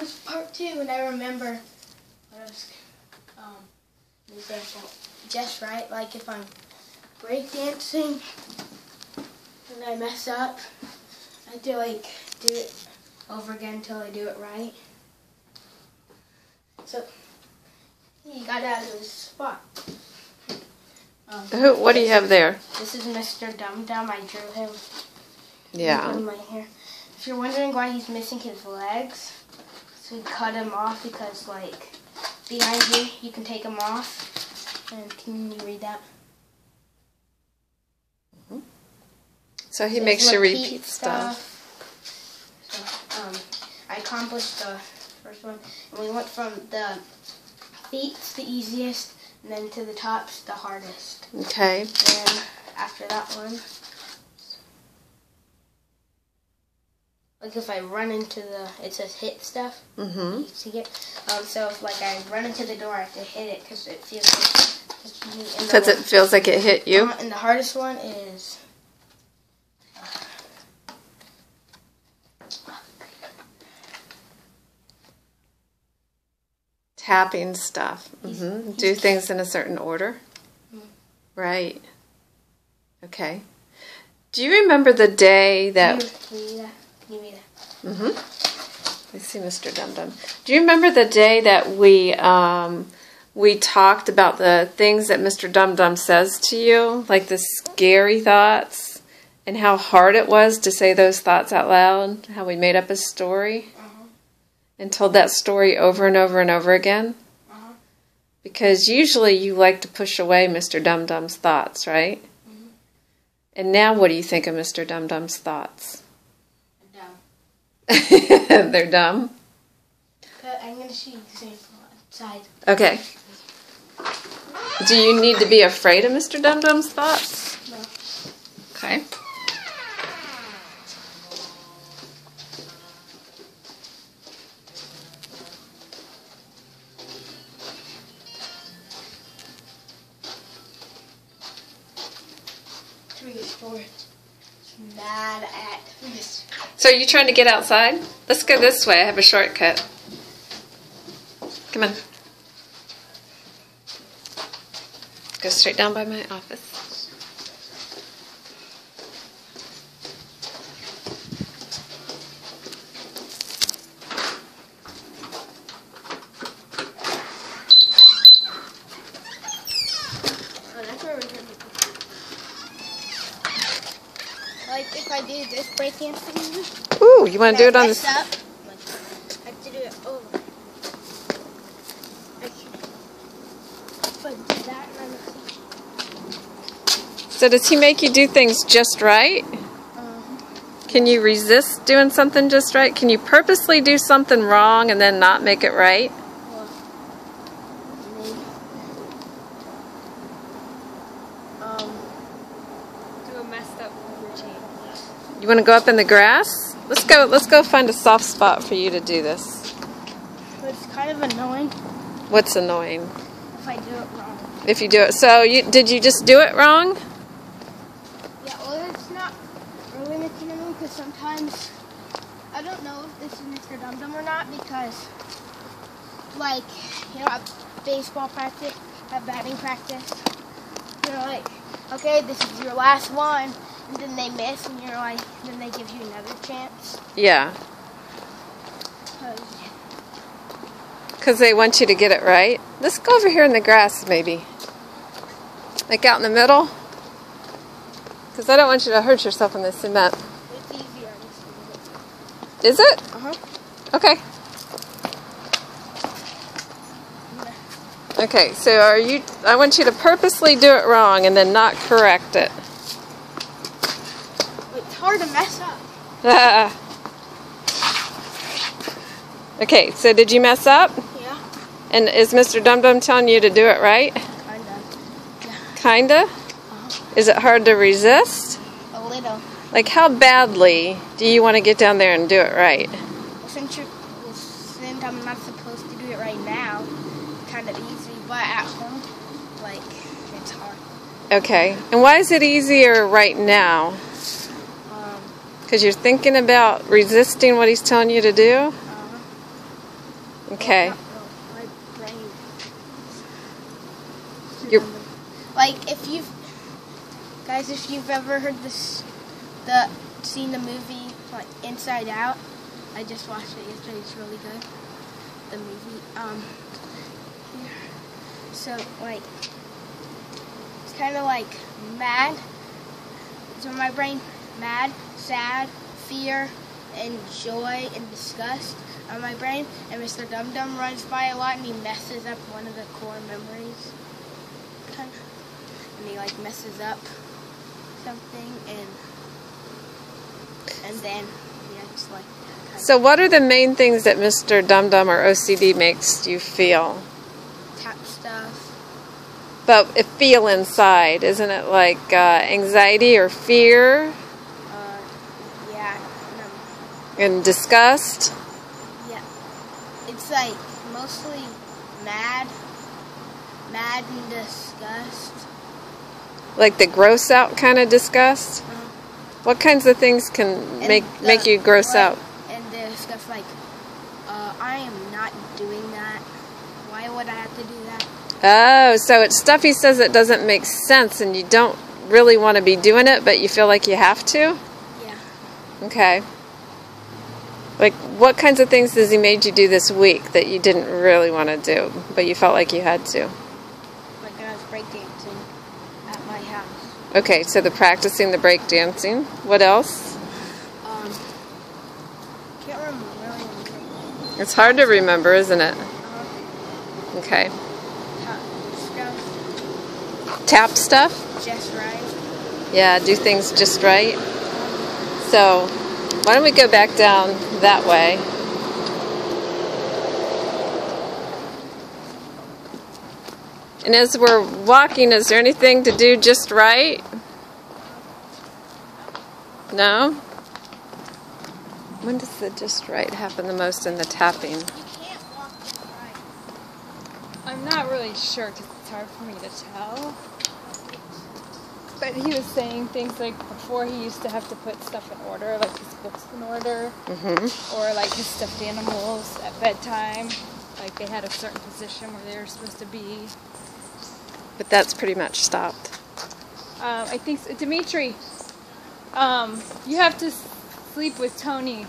was part 2, and I remember what I was, an example, just right, like if I'm breakdancing and I mess up, I have to like do it over again until I do it right. So he got out of his spot. What do you have there? This is Mr. Dum Dum. I drew him. Yeah. In my hair. If you're wondering why he's missing his legs, so we cut him off because, like, behind here you can take him off. And can you read that? So he makes you repeat stuff. So, I accomplished the first one, and we went from the feet's the easiest, and then to the top's the hardest. Okay. And after that one, like if I run into it says hit stuff. Mm-hmm. You see it? So if like I run into the door, I have to hit it because it feels like because it feels like it hit you. And the hardest one is tapping stuff. Mm-hmm. Do things in a certain order. Mm-hmm. Right. Okay. Do you remember the day that... Can you read that? Mm-hmm. I see Mr. Dum Dum. Do you remember the day that we talked about the things that Mr. Dum Dum says to you? Like the scary thoughts? And how hard it was to say those thoughts out loud? How we made up a story? And told that story over and over and over again? Because usually you like to push away Mr. Dum Dum's thoughts, right? And now what do you think of Mr. Dum Dum's thoughts? Dumb. They're dumb? I'm going to show you an example outside. Okay. Do you need to be afraid of Mr. Dum Dum's thoughts? No. Okay. Mad at this. So are you trying to get outside? Let's go this way. I have a shortcut. Come on. Go straight down by my office. Oh, that's where we're going to be. Like if I do this breakdancing. Ooh, you want to do it on this? Up, I have to do it over. If I do that, So does he make you do things just right? Can you resist doing something just right? Can you purposely do something wrong and then not make it right? Do a messed up routine. You want to go up in the grass? Let's go find a soft spot for you to do this. It's kind of annoying. What's annoying? If I do it wrong. If you do it. So did you just do it wrong? Yeah, well it's not really making annoying because sometimes I don't know if this is Mr. Dum Dum or not because like, you know, at baseball practice, at batting practice, you're like, okay, this is your last one. And then they miss, and you're like, then they give you another chance. Yeah. Because they want you to get it right. Let's go over here in the grass, maybe. Like out in the middle. Because I don't want you to hurt yourself in the cement. It's easier on this. Is it? Uh-huh. Okay. Okay, so I want you to purposely do it wrong and then not correct it. It's hard to mess up. Okay, so did you mess up? Yeah. And is Mr. Dum Dum telling you to do it right? Kinda. Yeah. Kinda? Is it hard to resist? A little. Like how badly do you want to get down there and do it right? Well, since I'm not supposed to do it right now, it's kind of easy, but at home, like, it's hard. Okay, and why is it easier right now? Because you're thinking about resisting what he's telling you to do? Okay. Well, my brain. You're, Like if you've ever heard seen the movie like Inside Out. I just watched it yesterday. It's really good. The movie. So like it's kind of like mad. So my brain, mad, sad, fear, and joy and disgust on my brain. And Mr. Dum Dum runs by a lot and he messes up one of the core memories. Kind of. And he like messes up something and then just like. so what are the main things that Mr. Dum Dum or OCD makes you feel? Tap stuff. But it feel inside, isn't it like anxiety or fear? Yeah. And disgust? Yeah. It's like mostly mad and disgust. Like the gross out kind of disgust? What kinds of things can make you gross out? And the stuff like, I am not doing that. Why would I have to do that? Oh, so it's stuff he says that doesn't make sense and you don't really want to be doing it, but you feel like you have to? Yeah. Okay. Like, what kinds of things has he made you do this week that you didn't really want to do, but you felt like you had to? Like when I was breakdancing at my house. Okay, so the practicing the break dancing. What else? Can't remember really. It's hard to remember, isn't it? Okay. Tap stuff? Just right. Yeah, do things just right. So, why don't we go back down that way? And as we're walking, is there anything to do just right? No? When does the just right happen the most in the tapping? You can't walk just right. I'm not really sure because it's hard for me to tell. But he was saying things like before he used to have to put stuff in order, like his books in order, or like his stuffed animals at bedtime, like they had a certain position where they were supposed to be. But that's pretty much stopped. I think so. Dimitri, you have to sleep with Tony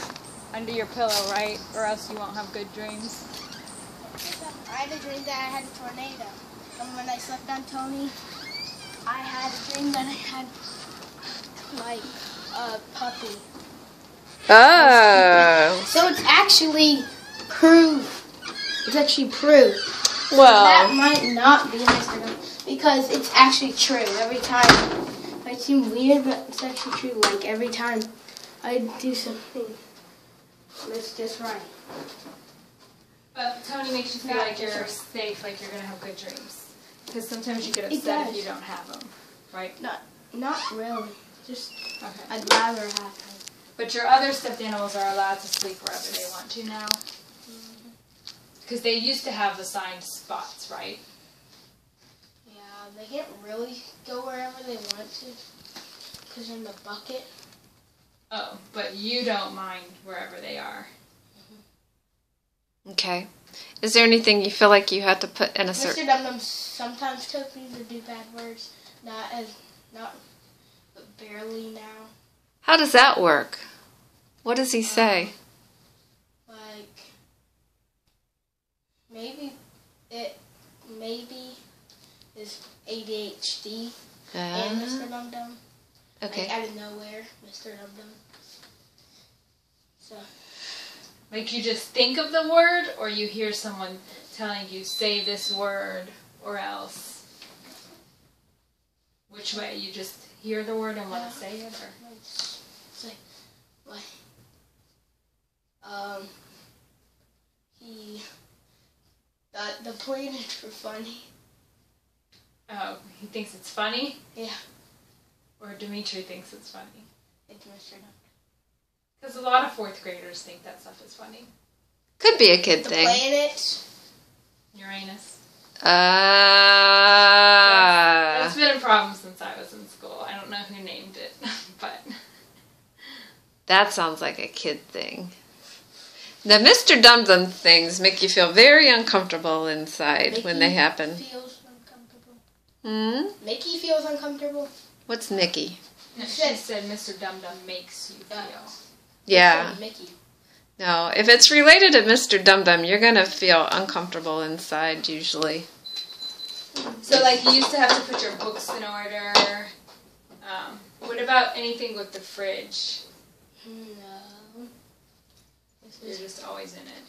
under your pillow, right? Or else you won't have good dreams. I had a dream that I had a tornado. And when I slept on Tony, I had a dream that I had like a puppy. Oh. So it's actually proof. It's actually proof. Well, That might not be Mr. Dum because it's actually true every time. It might seem weird, but it's actually true. Like every time I do something, it's just right. But Tony makes you feel like you're safe, like you're going to have good dreams. Because sometimes you get upset if you don't have them, right? Not really. Just Okay. I'd rather have them. But your other stuffed animals are allowed to sleep wherever they want to now? Because they used to have assigned spots, right? Yeah, they can't really go wherever they want to. Because in the bucket. Oh, but you don't mind wherever they are. okay. Is there anything you feel like you had to put in a Mr. certain... Dum Dum sometimes tells me to do bad words. But barely now. How does that work? What does he say? Like, maybe is ADHD and Mr. Dum Dum. Okay. Like, out of nowhere, Mr. Dum Dum. So. Like you just think of the word, or you hear someone telling you, say this word, or else? Which way? You just hear the word and want to say it, or? It's like, the plan is for funny. Oh, he thinks it's funny? Yeah. Or Dimitri thinks it's funny? It's Mr. Dum Dum. Because a lot of fourth graders think that stuff is funny. Could be a kid The thing. planet. Uranus. Ah. It's been a problem since I was in school. I don't know who named it, but... That sounds like a kid thing. The Mr. Dum Dum things make you feel very uncomfortable inside Mickey when they happen. Feels uncomfortable. Hmm? Mickey feels uncomfortable. What's Mickey? No, she said Mr. Dum Dum makes you feel. Yeah. Mickey. No, if it's related to Mr. Dum Dum, you're going to feel uncomfortable inside usually. So, like, you used to have to put your books in order. What about anything with the fridge? No. You're just always in it.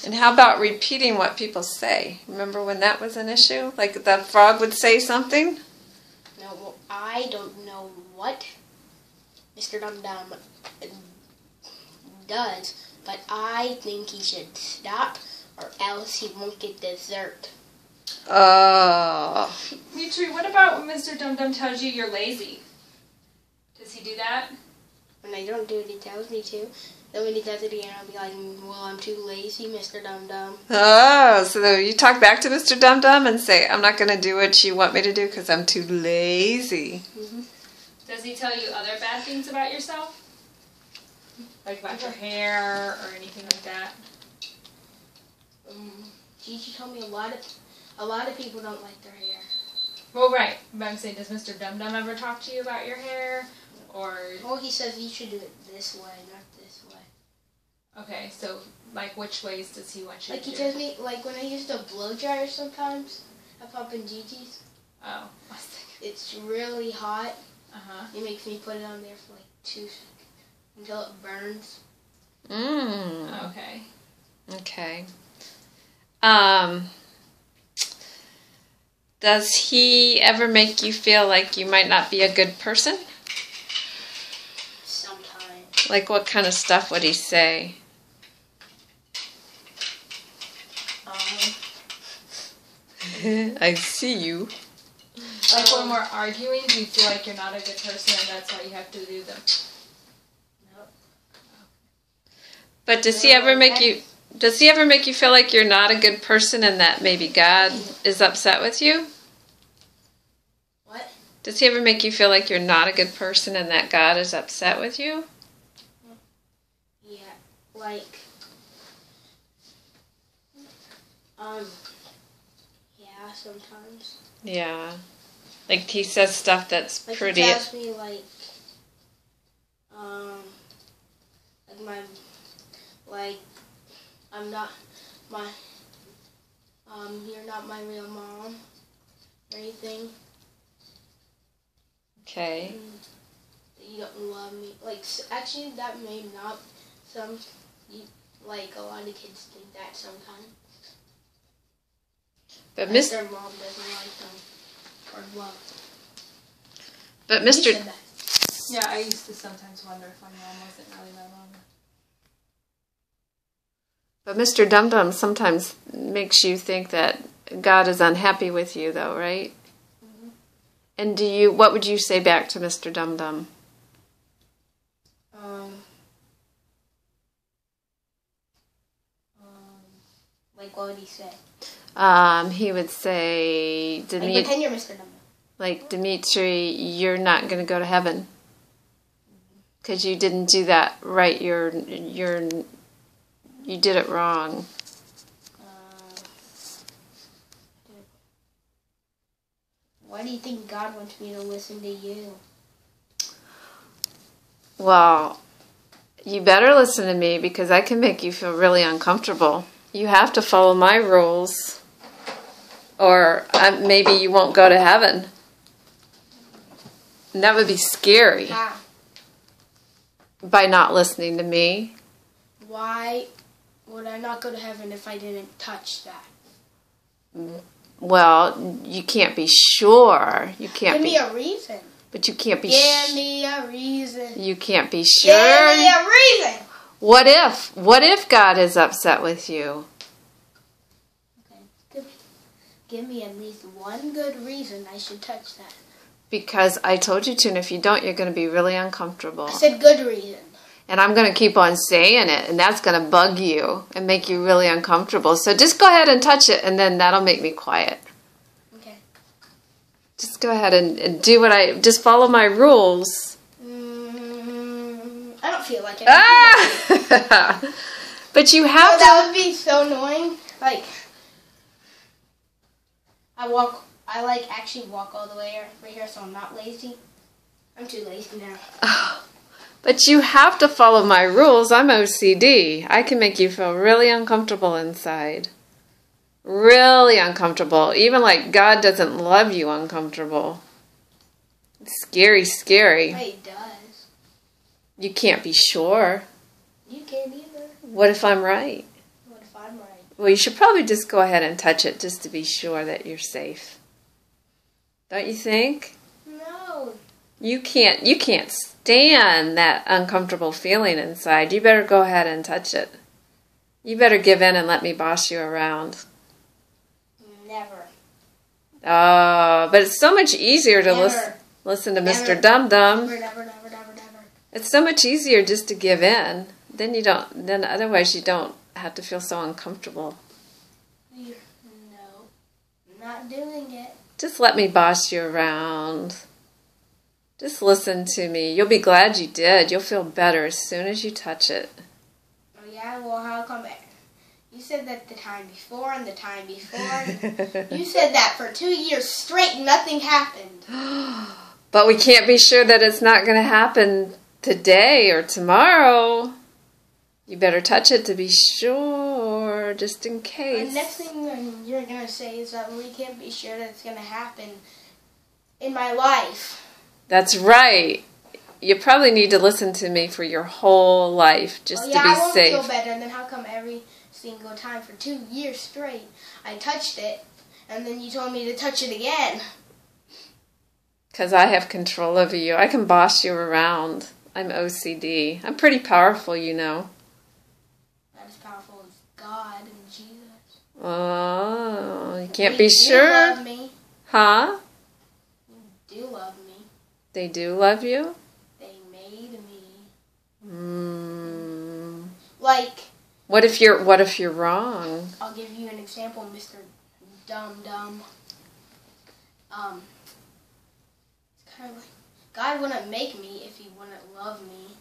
And how about repeating what people say? Remember when that was an issue? Like the frog would say something? No, well, I don't know what Mr. Dum Dum does, but I think he should stop or else he won't get dessert. Oh. Mitri, what about when Mr. Dum Dum tells you you're lazy? Does he do that? When I don't do it, he tells me to. Then when he does it again, I'll be like, well, I'm too lazy, Mr. Dum Dum. Oh, so you talk back to Mr. Dum Dum and say, I'm not going to do what you want me to do because I'm too lazy. Mm-hmm. Does he tell you other bad things about yourself? Like about your hair or anything like that? Gigi told me a lot of people don't like their hair. Well, right. But I'm saying, does Mr. Dum Dum ever talk to you about your hair? Or... Well, he says you should do it this way, not this way. Okay, so, like, which ways does he want you Like to he do? tells me, like when I use the blow dryer sometimes, I pop in Gigi's. Oh, I was thinking. It's really hot. Uh-huh. He makes me put it on there for like 2 seconds until it burns. Okay. Okay. Does he ever make you feel like you might not be a good person? Sometimes. Like what kind of stuff would he say? I see you. Like when we're arguing, do you feel like you're not a good person and that's why you have to do them? Nope. But does he ever make you feel like you're not a good person and that maybe God is upset with you? What? Does he ever make you feel like you're not a good person and that God is upset with you? Yeah, like, yeah, sometimes. Yeah. Like he says stuff that's Like pretty... he tells me I'm not my, you're not my real mom or anything. Okay. You don't love me. Like, actually, that may not, like, a lot of kids think that sometimes. But Like their mom doesn't like them or love them. But You Mr. said that. Yeah, I used to sometimes wonder if my mom wasn't really my mom. But Mr. Dum Dum sometimes makes you think that God is unhappy with you, though, right? Mm-hmm. And what would you say back to Mr. Dum Dum? Like, what would he say? He would say, Like, pretend you're Mr. Dum Dum. like, Dimitri, you're not going to go to heaven because you didn't do that right. You did it wrong. Why do you think God wants me to listen to you? Well, you better listen to me because I can make you feel really uncomfortable. You have to follow my rules or maybe you won't go to heaven. And that would be scary. How? By not listening to me. Why would I not go to heaven if I didn't touch that? Well, you can't be sure. You can't Give be. me a reason. But you can't be. Give me a reason. You can't be sure. Give me a reason. What if? What if God is upset with you? Okay. Give me at least one good reason I should touch that. Because I told you to, and if you don't, you're going to be really uncomfortable. I said good reason. And I'm going to keep on saying it, and that's going to bug you and make you really uncomfortable. So just go ahead and touch it, and then that'll make me quiet. Okay. Just go ahead and do just follow my rules. I don't feel like it. Ah! But you have to. That would be so annoying. Like, I like actually walk all the way over here, so I'm not lazy. I'm too lazy now. Oh, but you have to follow my rules. I'm OCD. I can make you feel really uncomfortable inside. Really uncomfortable. Even like God doesn't love you uncomfortable. It's scary, scary. Wait, he does. You can't be sure. You can't either. What if I'm right? What if I'm right? Well, you should probably just go ahead and touch it just to be sure that you're safe. Don't you think? No. You can't stand that uncomfortable feeling inside. You better go ahead and touch it. You better give in and let me boss you around. Never. Oh, but it's so much easier to listen to Mr. Dum Dum. Never. It's so much easier just to give in. Then otherwise you don't have to feel so uncomfortable. No, I'm not doing it. Just let me boss you around. Just listen to me. You'll be glad you did. You'll feel better as soon as you touch it. Oh yeah, well how come you said that the time before and the time before? You said that for 2 years straight and nothing happened. But we can't be sure that it's not going to happen today or tomorrow. You better touch it to be sure, just in case. The next thing you're going to say is that we can't be sure that it's going to happen in my life. That's right. You probably need to listen to me for your whole life just to be I won't safe. feel better, and then how come every single time for 2 years straight I touched it, and then you told me to touch it again? Because I have control over you. I can boss you around. I'm OCD. I'm pretty powerful, you know. Not as powerful as God and Jesus. Oh, you can't be sure? You love me. Huh? You do love me. They do love you? They made me. Like, what if you're wrong? I'll give you an example, Mr. Dum Dum. It's kind of like God wouldn't make me if he wouldn't love me.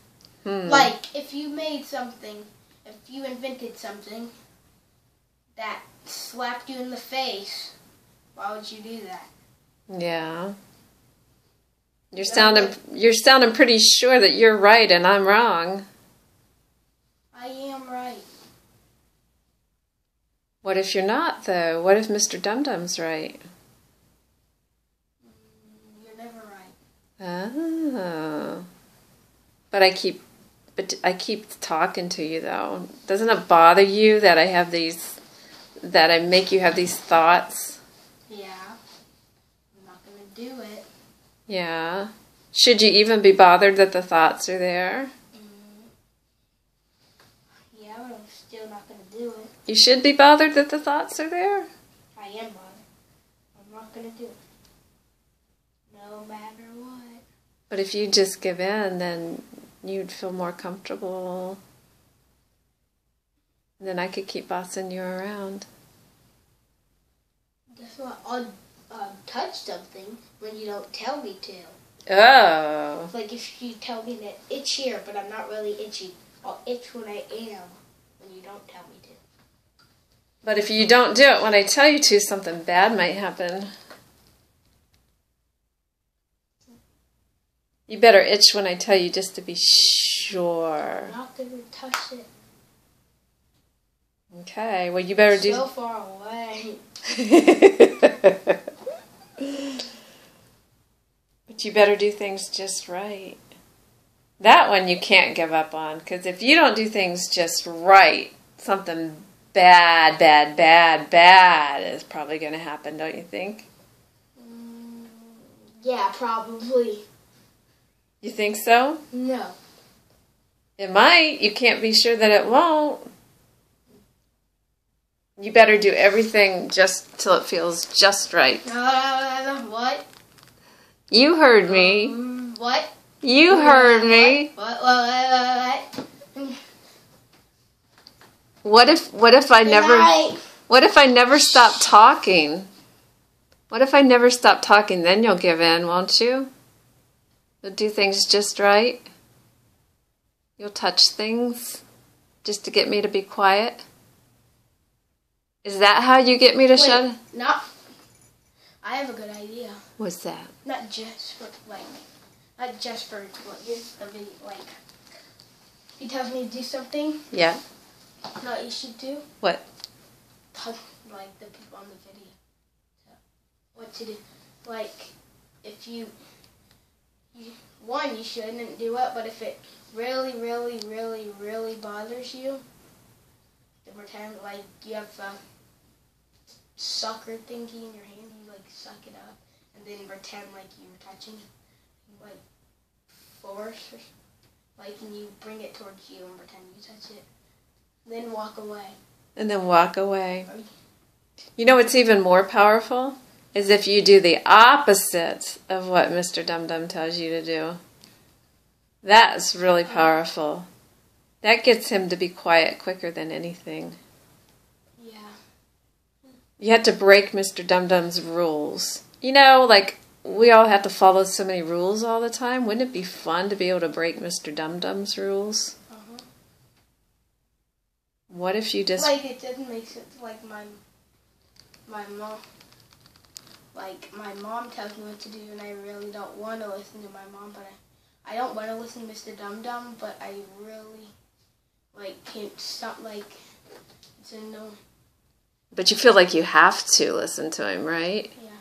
Like, if you made something, if you invented something that slapped you in the face, why would you do that? Yeah. You're sounding pretty sure that you're right and I'm wrong. I am right. What if you're not, though? What if Mr. Dum Dum's right? You're never right. Oh. But I keep talking to you, though. Doesn't it bother you that I make you have these thoughts? Yeah. I'm not going to do it. Yeah. Should you even be bothered that the thoughts are there? Yeah, but I'm still not going to do it. You should be bothered that the thoughts are there? I am bothered. I'm not going to do it. No matter what. But if you just give in, then you'd feel more comfortable. And then I could keep bossing you around. Guess what? I'll touch something when you don't tell me to. Oh. Like if you tell me to itch here, but I'm not really itchy. I'll itch when I am when you don't tell me to. But if you don't do it when I tell you to, something bad might happen. You better itch when I tell you just to be sure. I'm not going to touch it. Okay, well you better do... So far away. But you better do things just right. That one you can't give up on, because if you don't do things just right, something bad is probably going to happen, don't you think? Yeah, probably. You think so? No. It might. You can't be sure that it won't. You better do everything just till it feels just right. What? You heard me. What? You heard me. What? What if I never stop talking? What if I never stop talking? Then you'll give in, won't you? You'll do things just right. You'll touch things. Just to get me to be quiet? Is that how you get me to shut? I have a good idea. What's that? Not just for what here's the video. Like, he tells me to do something. Yeah. You know what you should do? What? Tell, like, the people on the video what to do. Like, if you shouldn't do it, but if it really, really, really, really bothers you, then pretend like you have a sucker thingy in your hand, you like suck it up, and then pretend like you're touching it, like force, like, and you bring it towards you and pretend you touch it. Then walk away. And then walk away. You know what's even more powerful? Is if you do the opposite of what Mr. Dum Dum tells you to do. That's really powerful. That gets him to be quiet quicker than anything. Yeah. You have to break Mr. Dum Dum's rules. You know, like, we all have to follow so many rules all the time. Wouldn't it be fun to be able to break Mr. Dum Dum's rules? Uh-huh. What if you just... Like, it doesn't make sense. Like, my mom... Like, my mom tells me what to do, and I really don't want to listen to my mom, but I don't want to listen to Mr. Dum Dum, but I really, like, can't stop, like, it's annoying. But you feel like you have to listen to him, right? Yeah.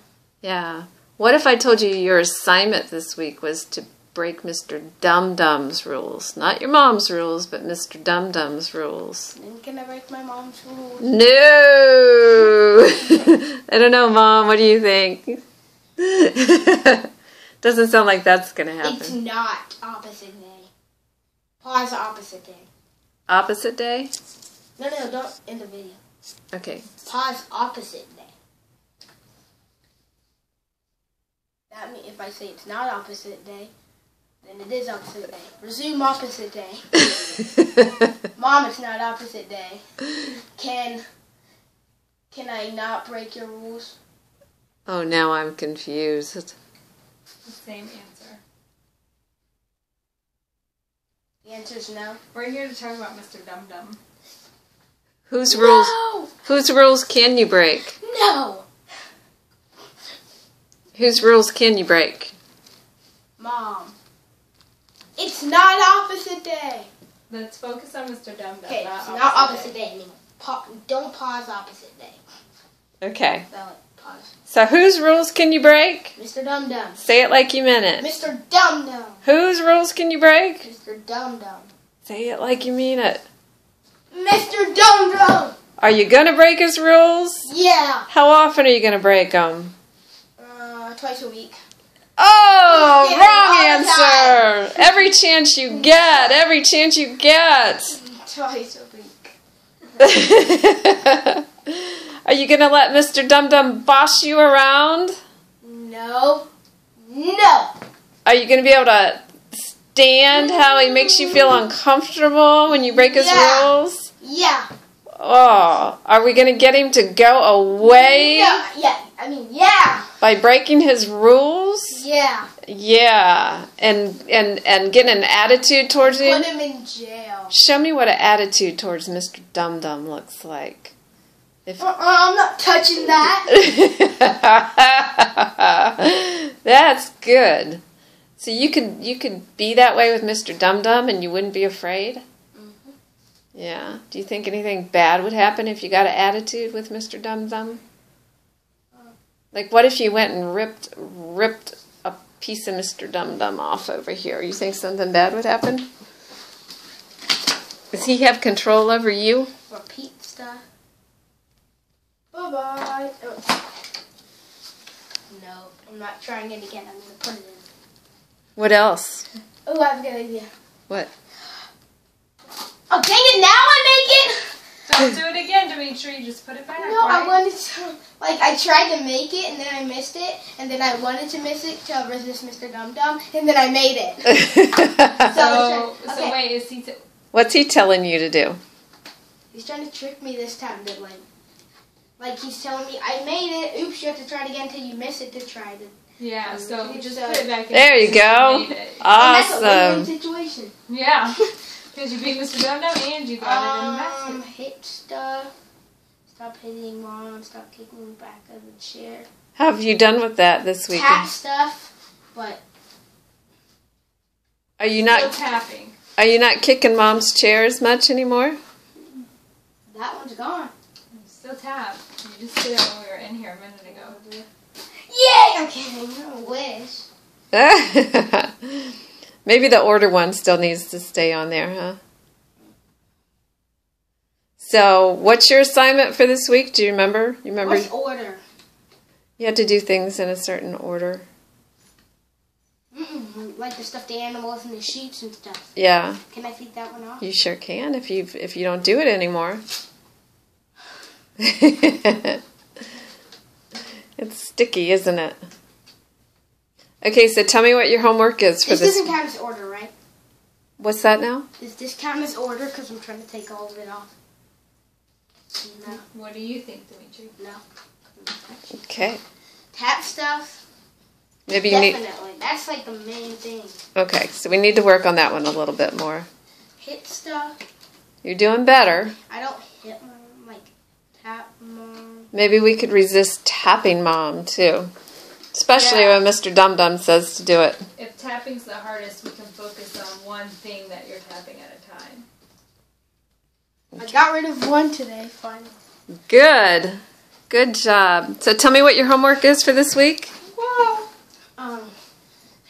Yeah. What if I told you your assignment this week was to break Mr. Dum Dum's rules? Not your mom's rules, but Mr. Dum Dum's rules. Then can I break my mom's rules? No! I don't know, Mom. What do you think? Doesn't sound like that's going to happen. It's not opposite day. Pause opposite day. Opposite day? No, don't end the video. Okay. Pause opposite day. That means if I say it's not opposite day, then it is opposite day. Resume opposite day. Mom, it's not opposite day. Can I not break your rules? Oh, now I'm confused. The same answer. The answer is no. We're here to talk about Mr. Dum Dum. Whose No! rules? Whose rules can you break? No! Whose rules can you break? Mom. It's not opposite day. Let's focus on Mr. Dum Dum. Okay, it's not opposite day anymore. Don't pause opposite day. Okay. Pause. So whose rules can you break? Mr. Dum Dum. Say it like you meant it. Mr. Dum Dum. Whose rules can you break? Mr. Dum Dum. Say it like you mean it. Mr. Dum Dum. Are you going to break his rules? Yeah. How often are you going to break them? Twice a week. Oh, Yeah, wrong all the answer. Every chance you get. Every chance you get. Twice a week. Are you going to let Mr. Dum Dum boss you around? No. No. Are you going to be able to stand how he makes you feel uncomfortable when you break his rules? Yeah. Oh, are we going to get him to go away No. Yeah. I mean, yeah. by breaking his rules? Yeah. Yeah, and getting an attitude towards him? Put him in jail. Show me what an attitude towards Mr. Dum Dum looks like. I'm not touching that. That's good. So you could be that way with Mr. Dum Dum and you wouldn't be afraid? Mm-hmm. Yeah. Do you think anything bad would happen if you got an attitude with Mr. Dum Dum? Like, what if you went and ripped a piece of Mr. Dum Dum off over here? You think something bad would happen? Does he have control over you? For pizza. Bye-bye. Oh. No, I'm not trying it again. I'm going to put it in. What else? Oh, I have a good idea. What? Oh, dang it, now I make it! Don't do it again to make sure you just put it back. No, right? I wanted to, like, I tried to make it, and then I missed it, and then I wanted to miss it to resist Mr. Dum Dum, and then I made it. So wait, is he... What's he telling you to do? He's trying to trick me this time, to, like he's telling me, I made it, oops, you have to try it again until you miss it to try it. Yeah, so just put it back in. There you go. And that's a win-win Awesome. situation. Yeah. Because you beat Mr. Dum Dum and you got it in the basket. Hit stuff. Stop hitting Mom. Stop kicking the back of the chair. How have you done with that this weekend? Tap stuff, but Are you Still not tapping. Are you not kicking Mom's chair as much anymore? that one's gone. You still tap. You just did it when we were in here a minute ago. Yay! I'm kidding. I wish. Maybe the order one still needs to stay on there, huh? So, what's your assignment for this week? Do you remember? You remember? What's order? You have to do things in a certain order. Like the stuffed animals and the sheets and stuff. Yeah. Can I take that one off? You sure can if you don't do it anymore. It's sticky, isn't it? Okay, so tell me what your homework is for This this. doesn't count as order, right? What's that now? Does this count as order? Because I'm trying to take all of it off. No. What do you think, Dimitri? No. Okay. Tap stuff. Maybe you need. Definitely. That's like the main thing. Okay, so we need to work on that one a little bit more. Hit stuff. You're doing better. I don't hit Mom. Like tap Mom. Maybe we could resist tapping Mom too, especially when Mr. Dum Dum says to do it. If tapping's the hardest, we can focus on one thing that you're tapping at a time. I got rid of one today. Finally. Good. Good job. So tell me what your homework is for this week. Whoa.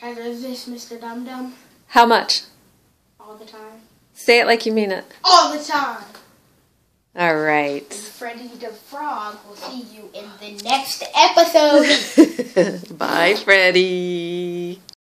Try to resist Mr. Dum Dum How much? all the time. Say it like you mean it. All the time. All right. And Freddy the Frog will see you in the next episode. Bye, Freddie.